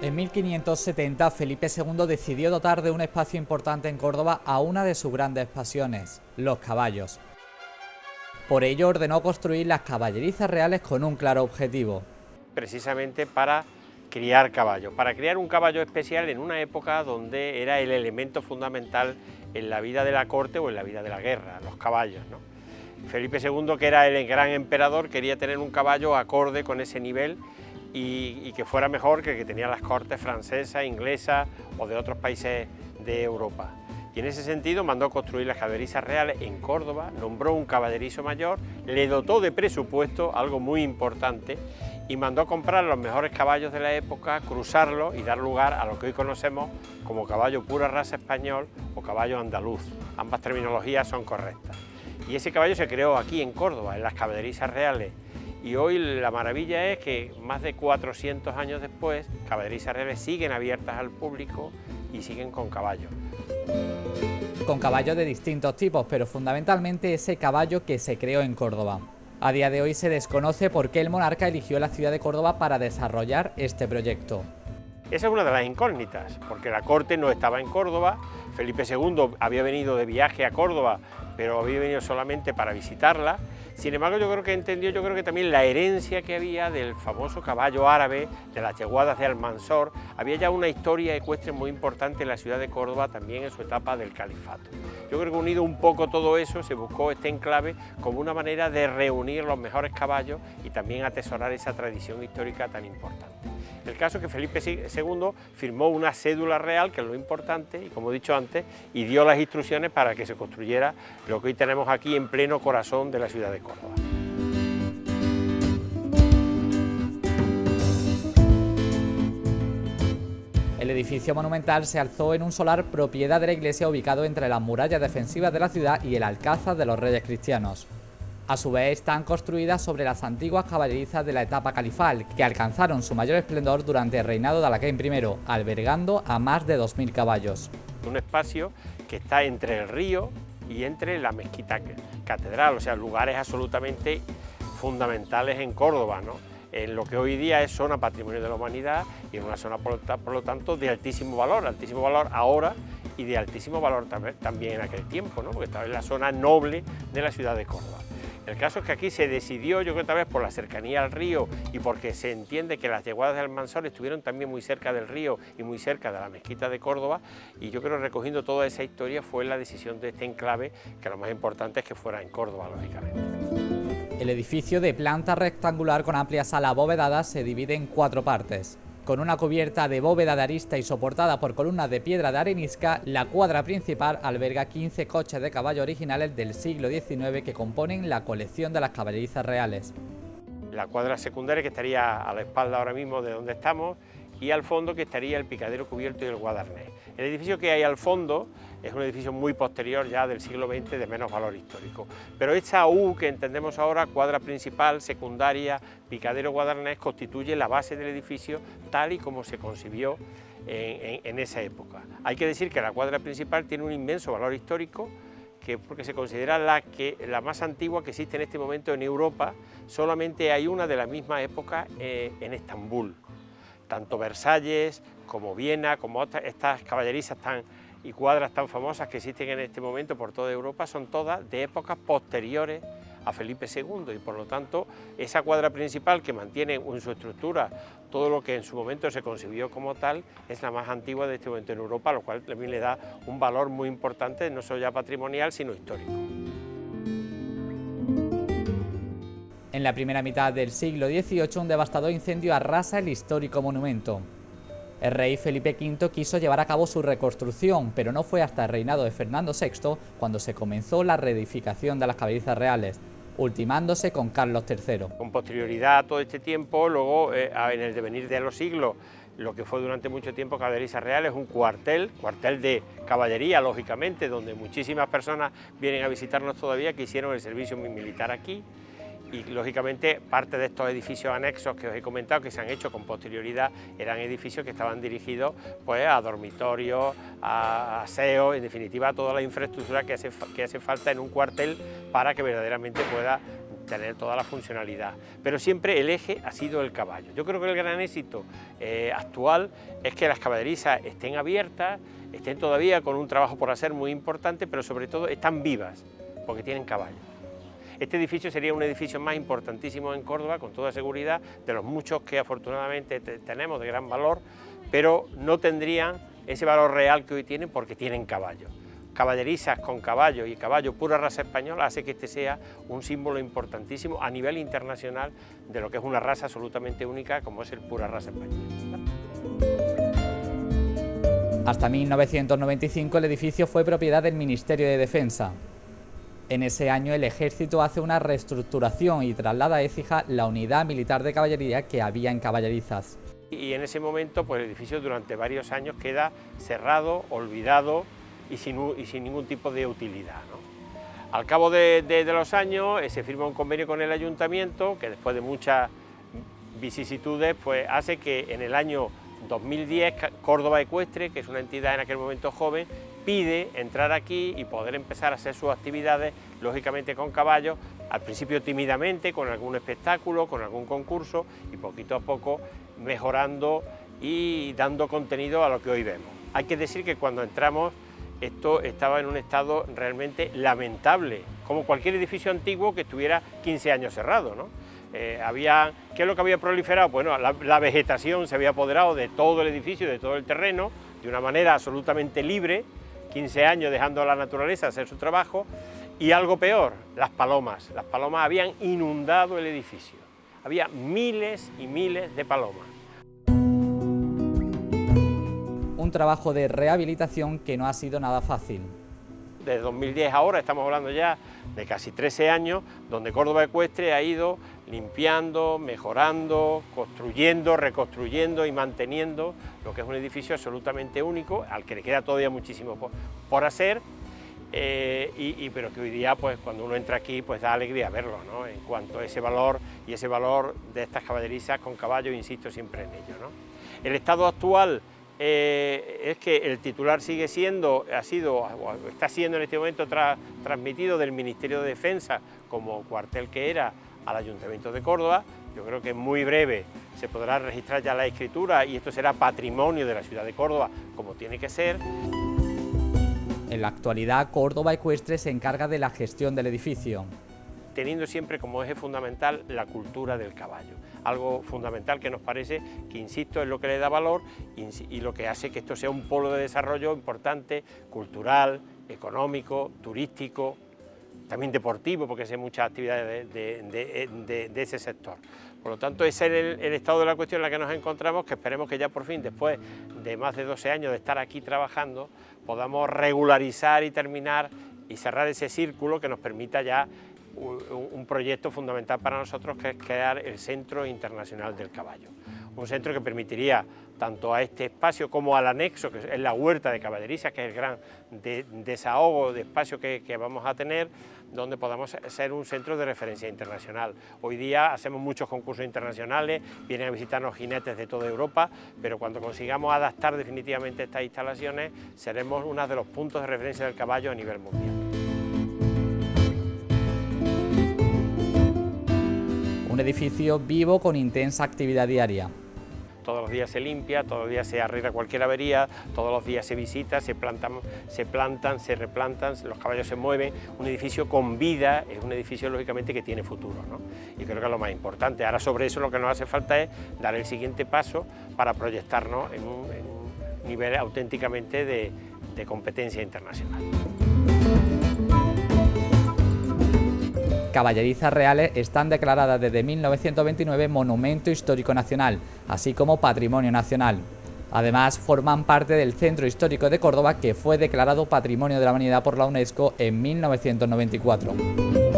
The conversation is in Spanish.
En 1570, Felipe II decidió dotar de un espacio importante en Córdoba a una de sus grandes pasiones, los caballos. Por ello ordenó construir las caballerizas reales con un claro objetivo. Precisamente para criar caballos, para criar un caballo especial en una época donde era el elemento fundamental en la vida de la corte o en la vida de la guerra, los caballos, ¿no? Felipe II, que era el gran emperador, quería tener un caballo acorde con ese nivel y que fuera mejor que el que tenían las cortes francesas, inglesas o de otros países de Europa. Y en ese sentido mandó construir las caballerizas reales en Córdoba, nombró un caballerizo mayor, le dotó de presupuesto, algo muy importante, y mandó comprar los mejores caballos de la época, cruzarlos y dar lugar a lo que hoy conocemos como caballo pura raza español o caballo andaluz. Ambas terminologías son correctas. Y ese caballo se creó aquí en Córdoba, en las caballerizas reales. Y hoy la maravilla es que más de 400 años después, caballerizas reales siguen abiertas al público y siguen con caballos. Con caballos de distintos tipos, pero fundamentalmente ese caballo que se creó en Córdoba. A día de hoy se desconoce por qué el monarca eligió la ciudad de Córdoba para desarrollar este proyecto. Esa es una de las incógnitas, porque la corte no estaba en Córdoba, Felipe II había venido de viaje a Córdoba, pero había venido solamente para visitarla. Sin embargo, yo creo que también la herencia que había del famoso caballo árabe, de las yeguadas de Almanzor, había ya una historia ecuestre muy importante en la ciudad de Córdoba, también en su etapa del califato. Yo creo que unido un poco todo eso, se buscó este enclave como una manera de reunir los mejores caballos y también atesorar esa tradición histórica tan importante. El caso es que Felipe II firmó una cédula real, que es lo importante, y como he dicho antes, y dio las instrucciones para que se construyera lo que hoy tenemos aquí en pleno corazón de la ciudad de Córdoba. El edificio monumental se alzó en un solar propiedad de la iglesia ubicado entre las murallas defensivas de la ciudad y el Alcázar de los Reyes Cristianos. A su vez están construidas sobre las antiguas caballerizas de la etapa califal, que alcanzaron su mayor esplendor durante el reinado de Alhaquén I, albergando a más de 2000 caballos. Un espacio que está entre el río y entre la mezquita catedral, o sea, lugares absolutamente fundamentales en Córdoba, ¿no? En lo que hoy día es zona patrimonio de la humanidad y en una zona por lo tanto de altísimo valor ahora y de altísimo valor también en aquel tiempo, ¿no? Porque estaba en la zona noble de la ciudad de Córdoba. El caso es que aquí se decidió, yo creo que tal vez por la cercanía al río y porque se entiende que las yeguadas de Almanzor estuvieron también muy cerca del río y muy cerca de la mezquita de Córdoba, y yo creo que recogiendo toda esa historia fue la decisión de este enclave, que lo más importante es que fuera en Córdoba, lógicamente. El edificio, de planta rectangular con amplia sala abovedada, se divide en 4 partes. Con una cubierta de bóveda de arista y soportada por columnas de piedra de arenisca, la cuadra principal alberga 15 coches de caballo originales del siglo XIX que componen la colección de las caballerizas reales. La cuadra secundaria, que estaría a la espalda ahora mismo de donde estamos, y al fondo, que estaría el picadero cubierto y el guardarnés. El edificio que hay al fondo es un edificio muy posterior, ya del siglo XX, de menos valor histórico. Pero esta U que entendemos ahora, cuadra principal, secundaria, picadero, guardarnés, constituye la base del edificio tal y como se concibió en esa época. Hay que decir que la cuadra principal tiene un inmenso valor histórico, porque se considera la más antigua que existe en este momento en Europa. Solamente hay una de la misma época en Estambul. Tanto Versalles como Viena, como estas caballerizas y cuadras tan famosas que existen en este momento por toda Europa, son todas de épocas posteriores a Felipe II, y por lo tanto esa cuadra principal, que mantiene en su estructura todo lo que en su momento se concibió como tal, es la más antigua de este momento en Europa, lo cual también le da un valor muy importante, no solo ya patrimonial, sino histórico. En la primera mitad del siglo XVIII, un devastador incendio arrasa el histórico monumento. El rey Felipe V quiso llevar a cabo su reconstrucción, pero no fue hasta el reinado de Fernando VI cuando se comenzó la reedificación de las caballerizas reales, ultimándose con Carlos III. Con posterioridad a todo este tiempo, luego en el devenir de los siglos, lo que fue durante mucho tiempo caballerizas reales, un cuartel de caballería, lógicamente, donde muchísimas personas vienen a visitarnos todavía, que hicieron el servicio militar aquí. Y lógicamente parte de estos edificios anexos que os he comentado, que se han hecho con posterioridad, eran edificios que estaban dirigidos pues a dormitorios, a aseos, en definitiva a toda la infraestructura que hace falta en un cuartel para que verdaderamente pueda tener toda la funcionalidad, pero siempre el eje ha sido el caballo. Yo creo que el gran éxito actual es que las caballerizas estén abiertas, estén todavía con un trabajo por hacer muy importante, pero sobre todo están vivas, porque tienen caballo. Este edificio sería un edificio más importantísimo en Córdoba, con toda seguridad, de los muchos que afortunadamente tenemos de gran valor, pero no tendrían ese valor real que hoy tienen porque tienen caballo. Caballerizas con caballo y caballo pura raza española hace que este sea un símbolo importantísimo a nivel internacional de lo que es una raza absolutamente única como es el pura raza española. Hasta 1995 el edificio fue propiedad del Ministerio de Defensa. En ese año el Ejército hace una reestructuración y traslada a Écija la unidad militar de caballería que había en Caballerizas. Y en ese momento pues el edificio durante varios años queda cerrado, olvidado y sin ningún tipo de utilidad, ¿no? Al cabo de los años se firma un convenio con el Ayuntamiento que después de muchas vicisitudes pues hace que en el año 2010 Córdoba Ecuestre, que es una entidad en aquel momento joven, pide entrar aquí y poder empezar a hacer sus actividades, lógicamente con caballos, al principio tímidamente, con algún espectáculo, con algún concurso y poquito a poco mejorando y dando contenido a lo que hoy vemos. Hay que decir que cuando entramos esto estaba en un estado realmente lamentable, como cualquier edificio antiguo que estuviera 15 años cerrado, ¿no? ¿Qué es lo que había proliferado? Bueno, la vegetación se había apoderado de todo el edificio, de todo el terreno, de una manera absolutamente libre, 15 años dejando a la naturaleza hacer su trabajo, y algo peor, las palomas. Las palomas habían inundado el edificio, había miles y miles de palomas. Un trabajo de rehabilitación que no ha sido nada fácil. Desde 2010 ahora estamos hablando ya de casi 13 años, donde Córdoba Ecuestre ha ido limpiando, mejorando, construyendo, reconstruyendo y manteniendo lo que es un edificio absolutamente único, al que le queda todavía muchísimo por hacer, pero que hoy día, pues cuando uno entra aquí, pues da alegría verlo, ¿no? En cuanto a ese valor y ese valor de estas caballerizas con caballo, insisto siempre en ello, ¿no? El estado actual es que el titular está siendo en este momento transmitido del Ministerio de Defensa como cuartel que era al Ayuntamiento de Córdoba. Yo creo que en muy breve se podrá registrar ya la escritura y esto será patrimonio de la ciudad de Córdoba como tiene que ser. En la actualidad, Córdoba Ecuestre se encarga de la gestión del edificio, teniendo siempre como eje fundamental la cultura del caballo, algo fundamental que nos parece que, insisto, es lo que le da valor y lo que hace que esto sea un polo de desarrollo importante, cultural, económico, turístico, también deportivo, porque hay muchas actividades de ese sector. Por lo tanto, ese es el estado de la cuestión en la que nos encontramos, que esperemos que ya por fin, después de más de 12 años de estar aquí trabajando, podamos regularizar y terminar y cerrar ese círculo que nos permita ya un proyecto fundamental para nosotros, que es crear el Centro Internacional del Caballo. Un centro que permitiría tanto a este espacio como al anexo, que es la huerta de caballerizas, que es el gran desahogo de espacio que vamos a tener, donde podamos ser un centro de referencia internacional. Hoy día hacemos muchos concursos internacionales, vienen a visitarnos jinetes de toda Europa, pero cuando consigamos adaptar definitivamente estas instalaciones, seremos uno de los puntos de referencia del caballo a nivel mundial. Un edificio vivo con intensa actividad diaria. Todos los días se limpia, todos los días se arregla cualquier avería, todos los días se visita, se plantan, se replantan, los caballos se mueven. Un edificio con vida es un edificio lógicamente que tiene futuro, ¿no? Y creo que es lo más importante. Ahora sobre eso lo que nos hace falta es dar el siguiente paso para proyectarnos en un nivel auténticamente de competencia internacional. Caballerizas reales están declaradas desde 1929 Monumento Histórico Nacional, así como Patrimonio Nacional. Además, forman parte del Centro Histórico de Córdoba, que fue declarado Patrimonio de la Humanidad por la UNESCO en 1994.